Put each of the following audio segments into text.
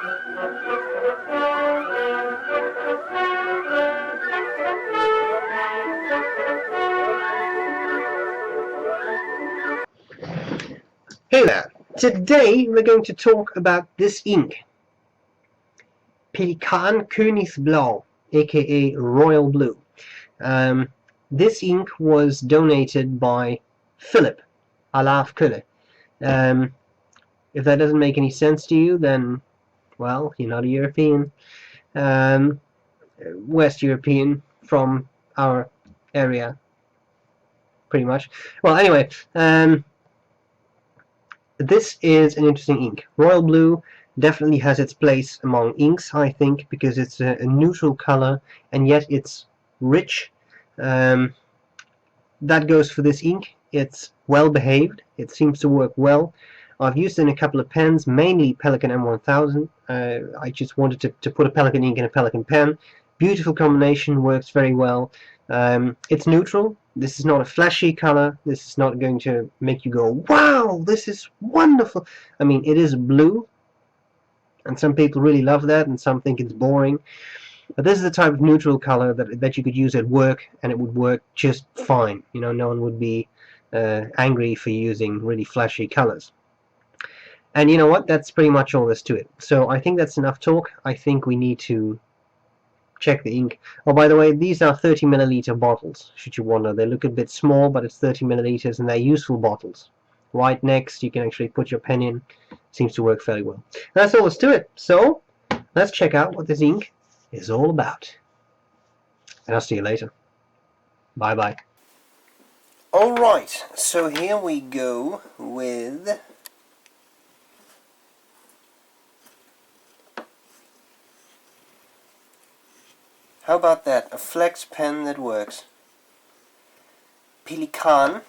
Hey there! Today we're going to talk about this ink, Pelikan Königsblau, aka Royal Blue. This ink was donated by Philip Kölle. If that doesn't make any sense to you, then, well, you're not a European. West European from our area, pretty much. Well, anyway, this is an interesting ink. Royal Blue definitely has its place among inks, I think, because it's a neutral color and yet it's rich. That goes for this ink. It's well behaved. It seems to work well. I've used it in a couple of pens, mainly Pelikan M1000. I just wanted to put a Pelikan ink in a Pelikan pen. Beautiful combination, works very well. It's neutral. This is not a flashy color. This is not going to make you go, wow, this is wonderful. I mean, it is blue, and some people really love that, and some think it's boring. But this is the type of neutral color that you could use at work, and it would work just fine. You know, no one would be angry for using really flashy colors. And you know what? That's pretty much all there's to it. So I think that's enough talk. I think we need to check the ink. Oh, by the way, these are 30 milliliter bottles, should you wonder. They look a bit small, but it's 30 milliliters, and they're useful bottles. Right next, you can actually put your pen in. Seems to work fairly well. That's all there's to it. So let's check out what this ink is all about. And I'll see you later. Bye bye. Alright, so here we go with how about that? A flex pen that works. Pelikan.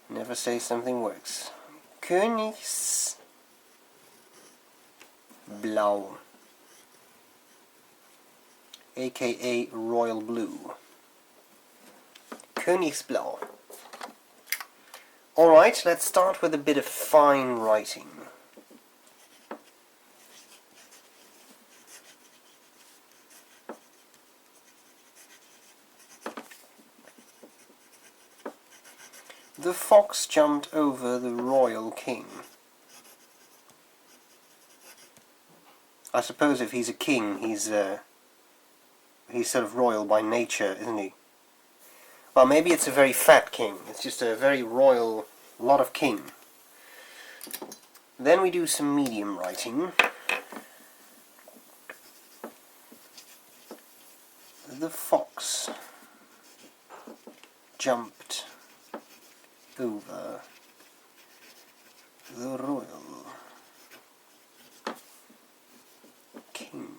Never say something works. Königsblau. aka Royal Blue. Königsblau. Alright, let's start with a bit of fine writing. The fox jumped over the royal king. I suppose if he's a king, he's sort of royal by nature, isn't he? Well, maybe it's a very fat king. It's just a very royal lot of king. Then we do some medium writing. The fox jumped over the royal king.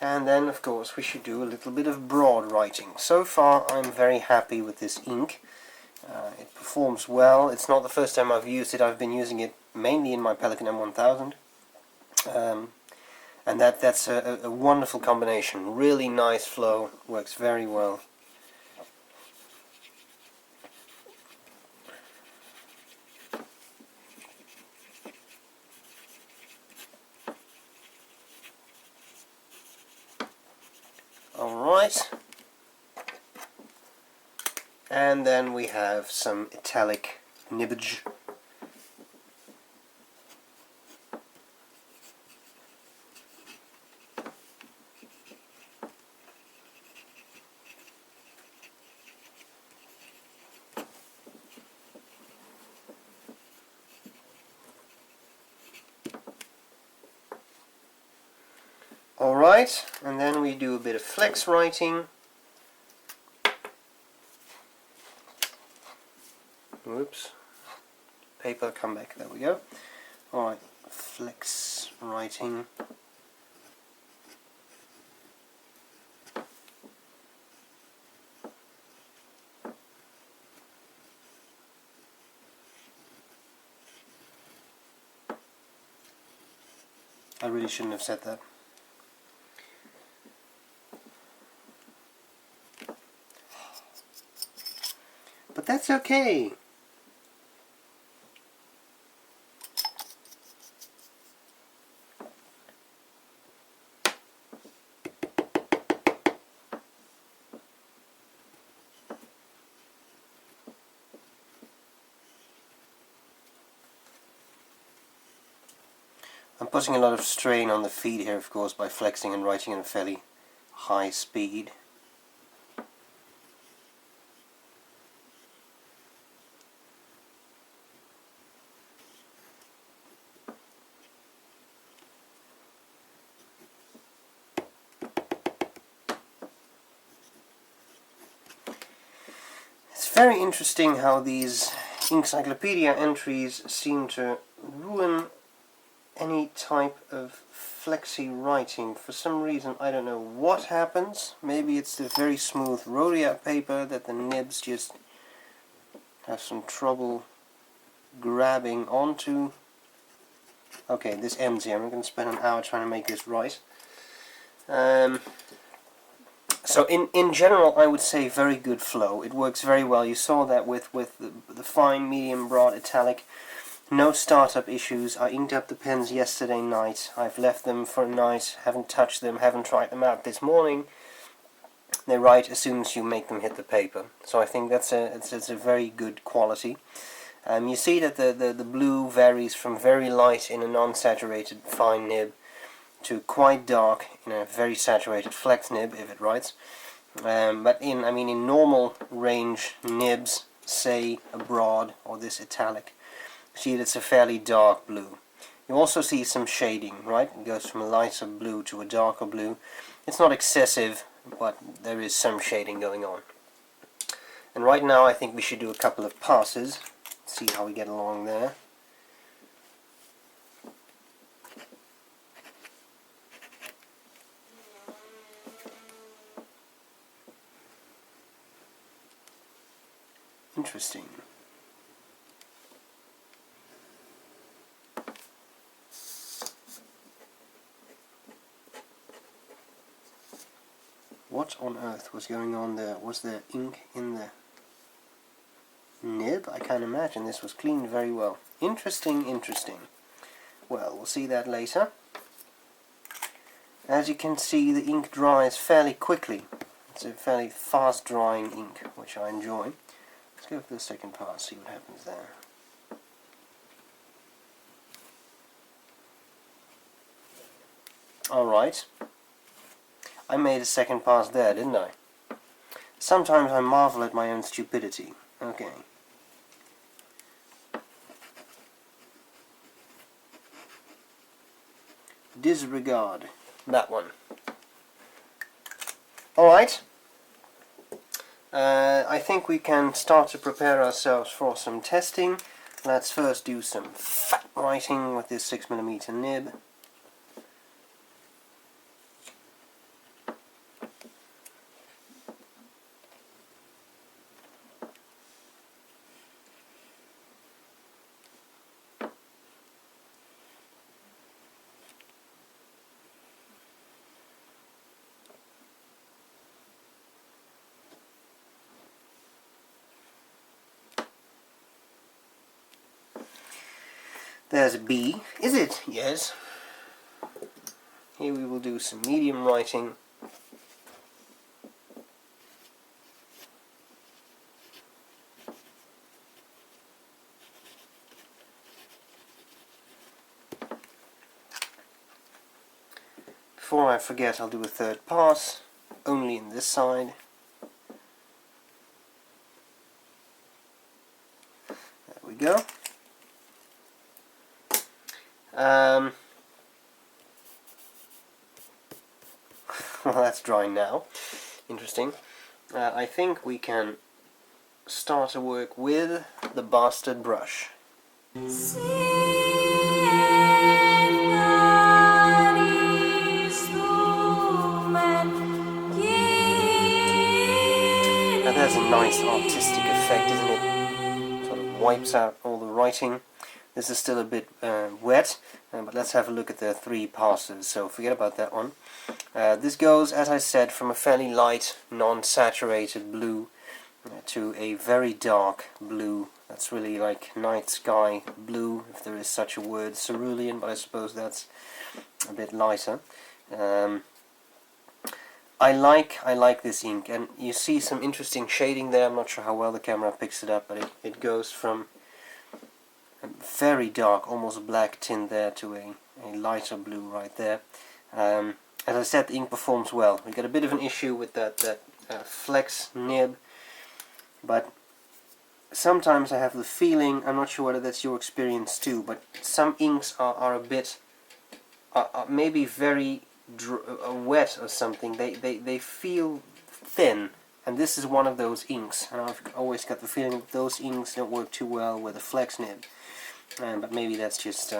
And then, of course, we should do a little bit of broad writing. So far, I'm very happy with this ink. It performs well. It's not the first time I've used it. I've been using it mainly in my Pelikan M1000. And that's a wonderful combination. Really nice flow. Works very well. Alright, and then we have some italic nibbage. Alright, and then we do a bit of flex writing. Whoops. Paper, come back, there we go. Alright, flex writing. I really shouldn't have said that. But That's okay. I'm putting a lot of strain on the feed here, of course, by flexing and writing at a fairly high speed. It's very interesting how these Inkcyclopedia entries seem to ruin any type of flexy writing. For some reason, I don't know what happens. Maybe it's the very smooth Rhodia paper that the nibs just have some trouble grabbing onto. Okay, this ends here. I'm going to spend an hour trying to make this right. So in general, I would say very good flow. It works very well. You saw that with the fine, medium, broad, italic. No startup issues. I inked up the pens yesterday night. I've left them for a night, haven't touched them, haven't tried them out this morning. They write as soon as you make them hit the paper. So I think it's a very good quality. You see that the blue varies from very light in a non-saturated fine nib to quite dark in a very saturated flex nib if it writes. But in normal range nibs, say a broad or this italic, see that it's a fairly dark blue. You also see some shading, right? It goes from a lighter blue to a darker blue. It's not excessive, but there is some shading going on. And right now I think we should do a couple of passes, see how we get along there. Interesting. What on earth was going on there? Was there ink in the nib? I can't imagine. This was cleaned very well. Interesting, interesting. Well, we'll see that later. As you can see, the ink dries fairly quickly. It's a fairly fast drying ink, which I enjoy. Let's go for the second pass, see what happens there. Alright. I made a second pass there, didn't I? Sometimes I marvel at my own stupidity. Okay. Disregard that one. Alright. I think we can start to prepare ourselves for some testing. Let's first do some fat writing with this 6mm nib. There's a B. Is it? Yes. Here we will do some medium writing. Before I forget, I'll do a third pass, only in this side. There we go. Well, that's drying now. Interesting. I think we can start to work with the bastard brush. That has a nice artistic effect, isn't it? Sort of wipes out all the writing. This is still a bit wet, but let's have a look at the three passes, so forget about that one. This goes, as I said, from a fairly light, non-saturated blue to a very dark blue. That's really like night sky blue, if there is such a word, cerulean, but I suppose that's a bit lighter. I like this ink, and you see some interesting shading there. I'm not sure how well the camera picks it up, but it goes from a very dark, almost black tint there to a lighter blue right there. As I said, the ink performs well. We got a bit of an issue with that flex nib, but sometimes I have the feeling, I'm not sure whether that's your experience too, but some inks are a bit, maybe very wet or something. They feel thin, and this is one of those inks, and I've always got the feeling that those inks don't work too well with a flex nib. But maybe that's just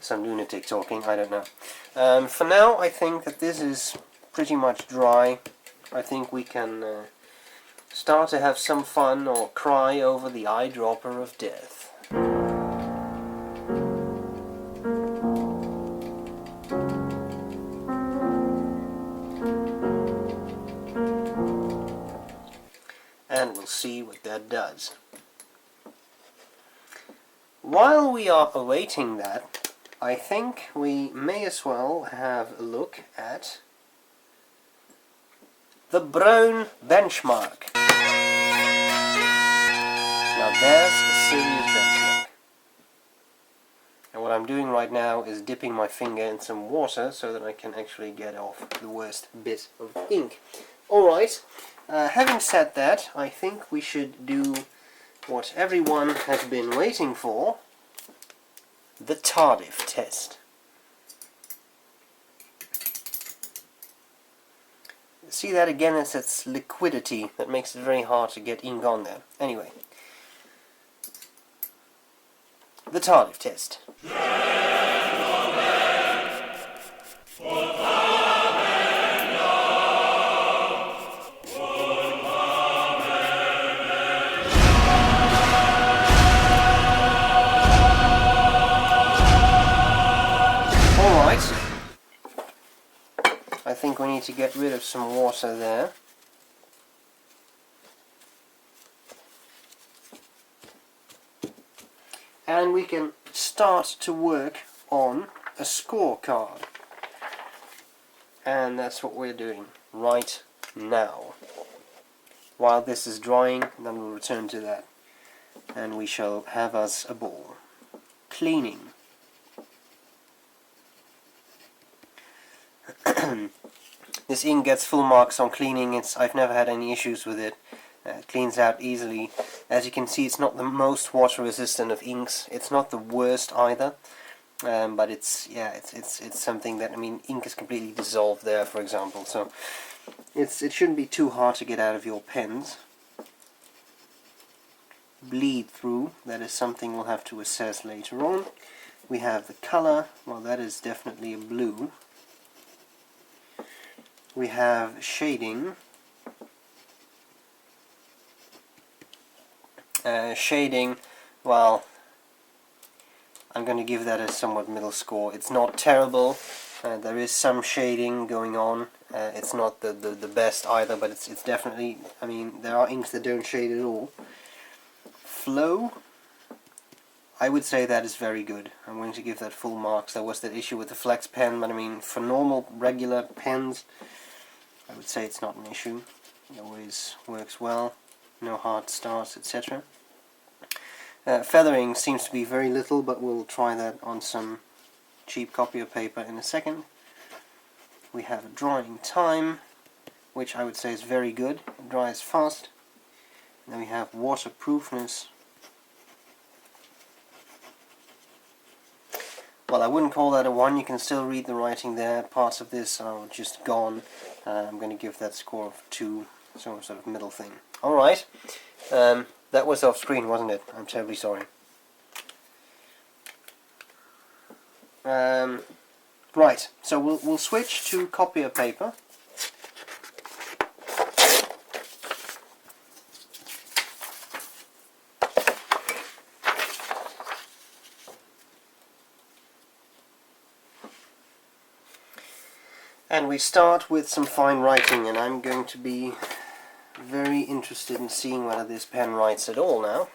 some lunatic talking, I don't know. For now, I think that this is pretty much dry. I think we can start to have some fun or cry over the eyedropper of death. And we'll see what that does. While we are awaiting that, I think we may as well have a look at the Brown benchmark. Now there's a serious benchmark. And what I'm doing right now is dipping my finger in some water so that I can actually get off the worst bit of ink. Alright, having said that, I think we should do what everyone has been waiting for, the Tardive test. See that again, it's its liquidity that makes it very hard to get ink on there. Anyway, the Tardive test. I think we need to get rid of some water there. And we can start to work on a scorecard. And that's what we're doing right now. While this is drying, then we'll return to that. And we shall have us a ball. Cleaning. This ink gets full marks on cleaning. I've never had any issues with it. It cleans out easily. As you can see, it's not the most water resistant of inks. It's not the worst either, but it's something that, I mean, ink is completely dissolved there, for example. So it shouldn't be too hard to get out of your pens. Bleed through, that is something we'll have to assess later on. We have the color. Well, that is definitely a blue. We have shading. Shading, well, I'm going to give that a somewhat middle score. It's not terrible. There is some shading going on. It's not the best either, but it's definitely, I mean, there are inks that don't shade at all. Flow, I would say that is very good. I'm going to give that full marks. There was that issue with the flex pen, but I mean, for normal, regular pens, I would say it's not an issue. It always works well. No hard starts, etc. Feathering seems to be very little, but we'll try that on some cheap copy of paper in a second. We have a drying time, which I would say is very good. It dries fast. And then we have waterproofness. Well, I wouldn't call that a 1. You can still read the writing there. Parts of this are just gone. I'm going to give that score of 2, some sort of middle thing. Alright, that was off screen, wasn't it? I'm terribly sorry. Right, so we'll switch to copier paper. And we start with some fine writing, and I'm going to be very interested in seeing whether this pen writes at all now.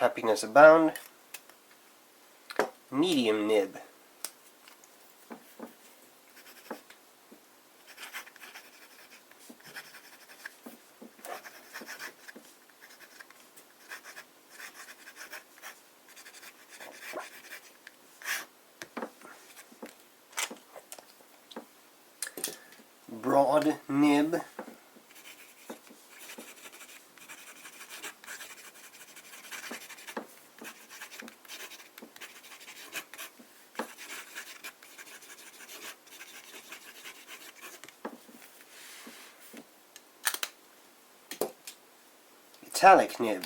Happiness abound. Medium nib. Broad nib. Italic nib.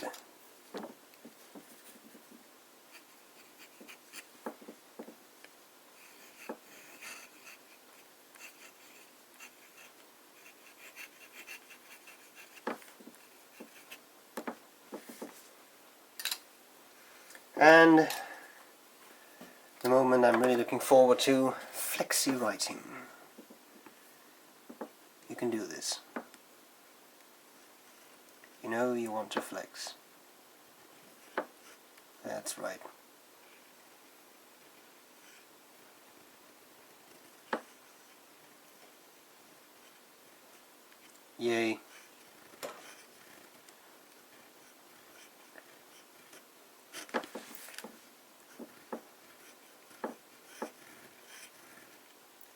And the moment I'm really looking forward to, flexi writing. You can do this. You know you want to flex. That's right. Yay.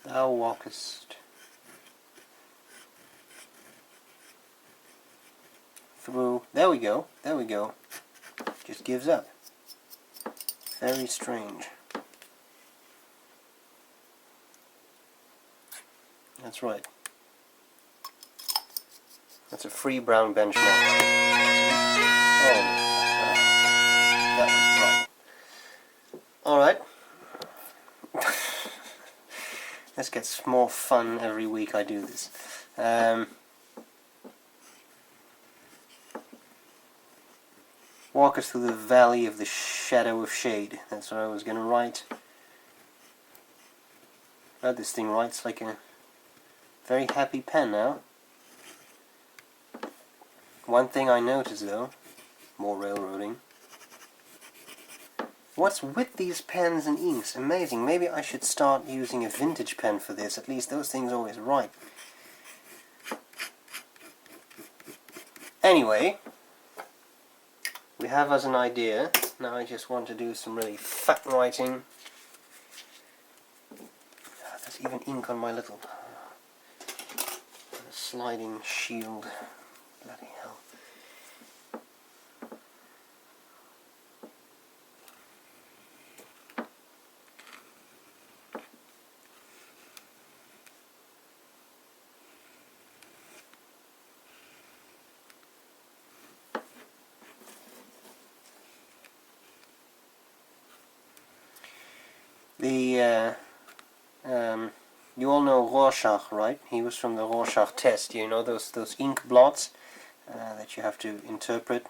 Thou walkest through. There we go. There we go. Just gives up. Very strange. That's right. That's a free brown benchmark. Oh, that was right. Alright. This gets more fun every week I do this. Walk us through the valley of the shadow of shade. That's what I was going to write. Oh, this thing writes like a very happy pen now. One thing I noticed though, more railroading. What's with these pens and inks? Amazing. Maybe I should start using a vintage pen for this. At least those things always write. Anyway, we have as an idea. Now I just want to do some really fat writing. There's even ink on my little sliding shield. Bloody hell. You all know Rorschach, right? He was from the Rorschach test. You know those ink blots that you have to interpret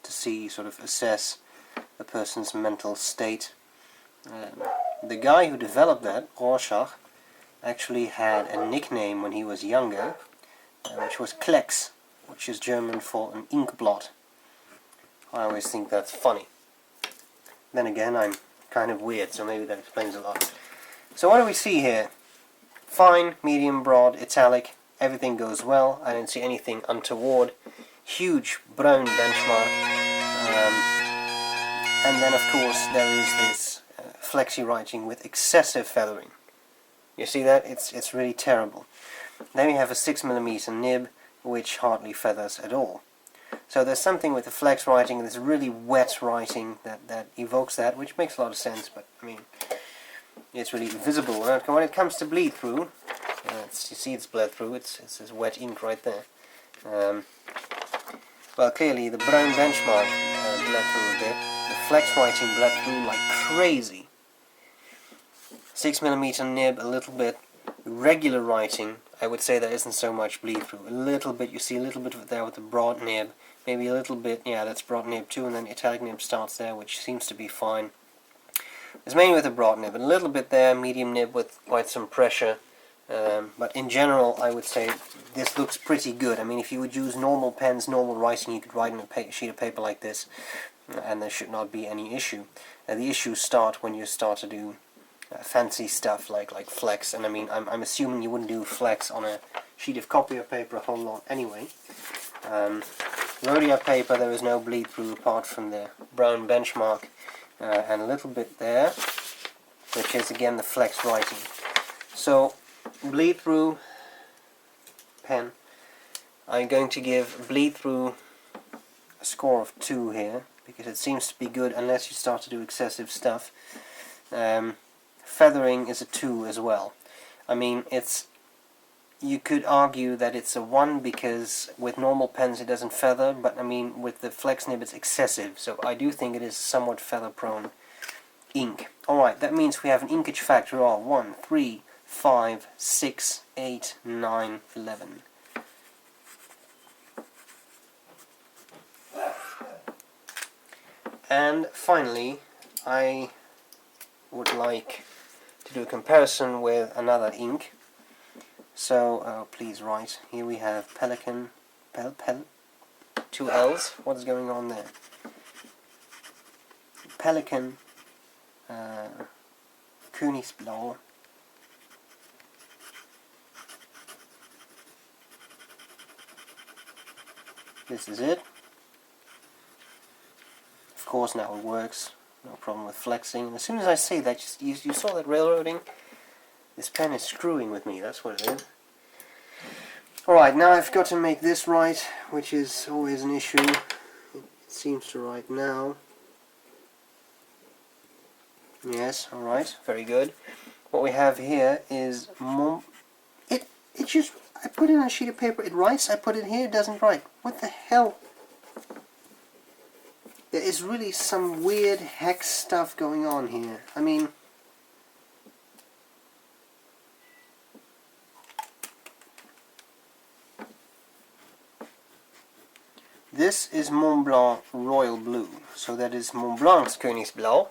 to see, sort of assess a person's mental state. The guy who developed that, Rorschach, actually had a nickname when he was younger, which was Klecks, which is German for an ink blot. I always think that's funny. Then again, I'm kind of weird, so maybe that explains a lot. So what do we see here? Fine, medium, broad, italic, everything goes well. I didn't see anything untoward. Huge brown benchmark. And then of course there is this flexi writing with excessive feathering. You see that? It's really terrible. Then we have a 6mm nib which hardly feathers at all. So there's something with the flex writing, this really wet writing that evokes that, which makes a lot of sense, but I mean, it's really visible. When it comes to bleed through, you see it's bled through, it's this wet ink right there. Well, clearly the brown benchmark bled through a bit, the flex writing bled through like crazy. 6mm nib a little bit, regular writing I would say there isn't so much bleed through. A little bit, you see a little bit of it there with the broad nib. Maybe a little bit, yeah, that's broad nib too, and then the italic nib starts there, which seems to be fine. It's mainly with the broad nib, a little bit there, medium nib with quite some pressure. But in general, I would say this looks pretty good. I mean, if you would use normal pens, normal writing, you could write on a sheet of paper like this, and there should not be any issue. The issues start when you start to do fancy stuff like flex, and I mean, I'm assuming you wouldn't do flex on a sheet of copy paper a whole lot anyway. Rhodia paper, there is no bleed through apart from the brown benchmark, and a little bit there, which is again the flex writing. So, bleed through pen, I'm going to give bleed through a score of 2 here, because it seems to be good unless you start to do excessive stuff. Feathering is a 2 as well. I mean, you could argue that it's a 1 because with normal pens it doesn't feather, but I mean with the flex nib it's excessive, so I do think it is a somewhat feather prone ink. Alright, that means we have an inkage factor of 1, 3, 5, 6, 8, 9, 11. And finally, I would like to do a comparison with another ink. So, please write. Here we have Pelikan, 2 L's. What is going on there? Pelikan, Königsblau. This is it. Of course, now it works. No problem with flexing. And as soon as I say that, you saw that railroading? This pen is screwing with me, that's what it is. Alright, now I've got to make this right, which is always an issue. It seems to write now. Yes, alright, very good. What we have here is it just, I put it on a sheet of paper, it writes, I put it here, it doesn't write. What the hell? There is really some weird hex stuff going on here. I mean, this is Montblanc Royal Blue, so that is Montblanc's Königsblau.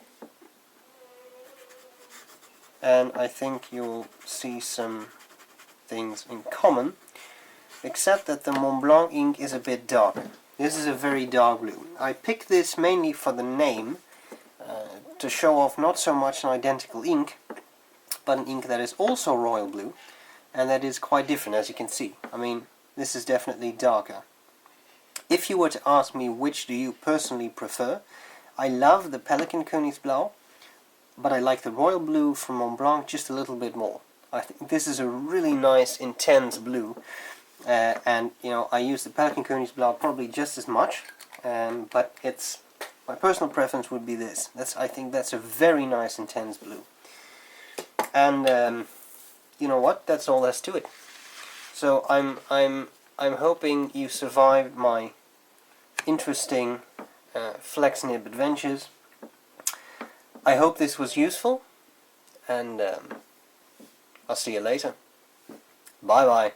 And I think you'll see some things in common, except that the Montblanc ink is a bit darker. This is a very dark blue. I picked this mainly for the name, to show off not so much an identical ink, but an ink that is also royal blue, and that is quite different, as you can see. I mean, this is definitely darker. If you were to ask me which do you personally prefer, I love the Pelikan Königsblau, but I like the royal blue from Montblanc just a little bit more. I think this is a really nice, intense blue. And you know, I use the Pelikan Königsblau probably just as much, but my personal preference would be this. I think that's a very nice intense blue. And you know what? That's all there's to it. So I'm hoping you survived my interesting flex nib adventures. I hope this was useful, and I'll see you later. Bye bye.